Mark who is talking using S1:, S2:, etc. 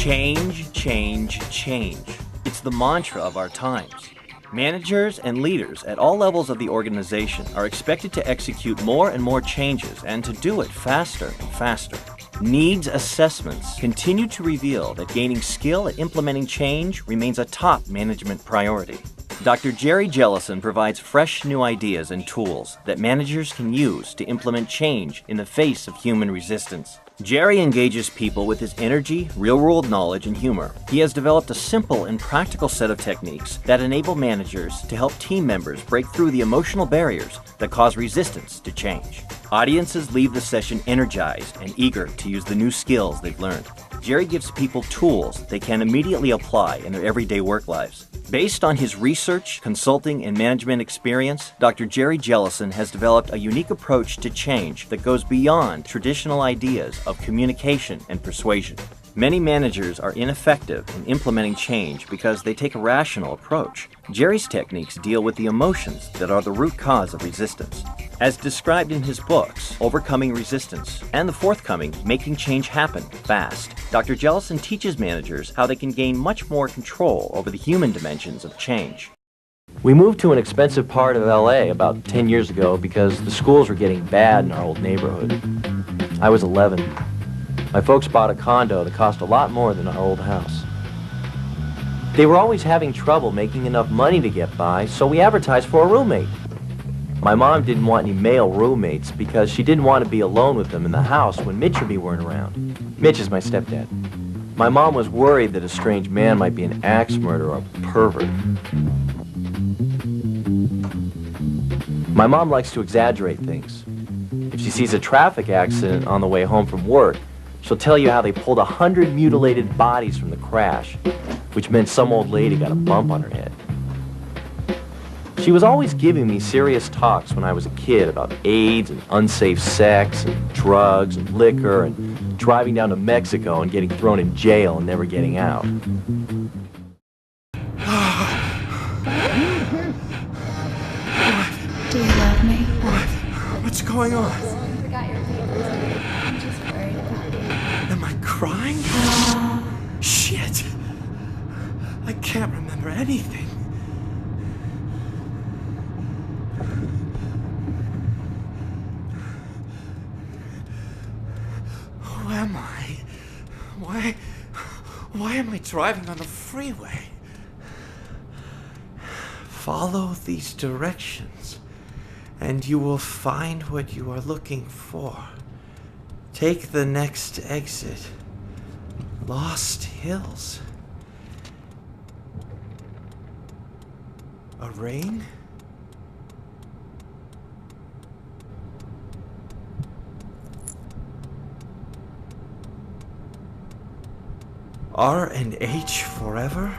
S1: Change, change, change. It's the mantra of our times. Managers and leaders at all levels of the organization are expected to execute more and more changes and to do it faster and faster. Needs assessments continue to reveal that gaining skill at implementing change remains a top management priority. Dr. Jerry Jellison provides fresh new ideas and tools that managers can use to implement change in the face of human resistance. Jerry engages people with his energy, real-world knowledge, and humor. He has developed a simple and practical set of techniques that enable managers to help team members break through the emotional barriers that cause resistance to change. Audiences leave the session energized and eager to use the new skills they've learned. Jerry gives people tools they can immediately apply in their everyday work lives. Based on his research, consulting, and management experience, Dr. Jerry Jellison has developed a unique approach to change that goes beyond traditional ideas of communication and persuasion. Many managers are ineffective in implementing change because they take a rational approach. Jerry's techniques deal with the emotions that are the root cause of resistance. As described in his books, Overcoming Resistance, and the forthcoming Making Change Happen Fast, Dr. Jellison teaches managers how they can gain much more control over the human dimensions of change. We moved to an expensive part of LA about 10 years ago because the schools were getting bad in our old neighborhood. I was 11. My folks bought a condo that cost a lot more than our old house. They were always having trouble making enough money to get by, so we advertised for a roommate. My mom didn't want any male roommates because she didn't want to be alone with them in the house when Mitch or me weren't around. Mitch is my stepdad. My mom was worried that a strange man might be an axe murderer or a pervert. My mom likes to exaggerate things. If she sees a traffic accident on the way home from work, she'll tell you how they pulled 100 mutilated bodies from the crash, which meant some old lady got a bump on her head. She was always giving me serious talks when I was a kid about AIDS and unsafe sex and drugs and liquor and driving down to Mexico and getting thrown in jail and never getting out.
S2: Do you love me?
S3: What's going on?
S2: I forgot your papers. I'm just worried about you.
S3: Am I crying? Shit! I can't remember anything. Who am I? Why am I driving on the freeway? Follow these directions, and you will find what you are looking for. Take the next exit. Lost Hills. A ring? R and H forever?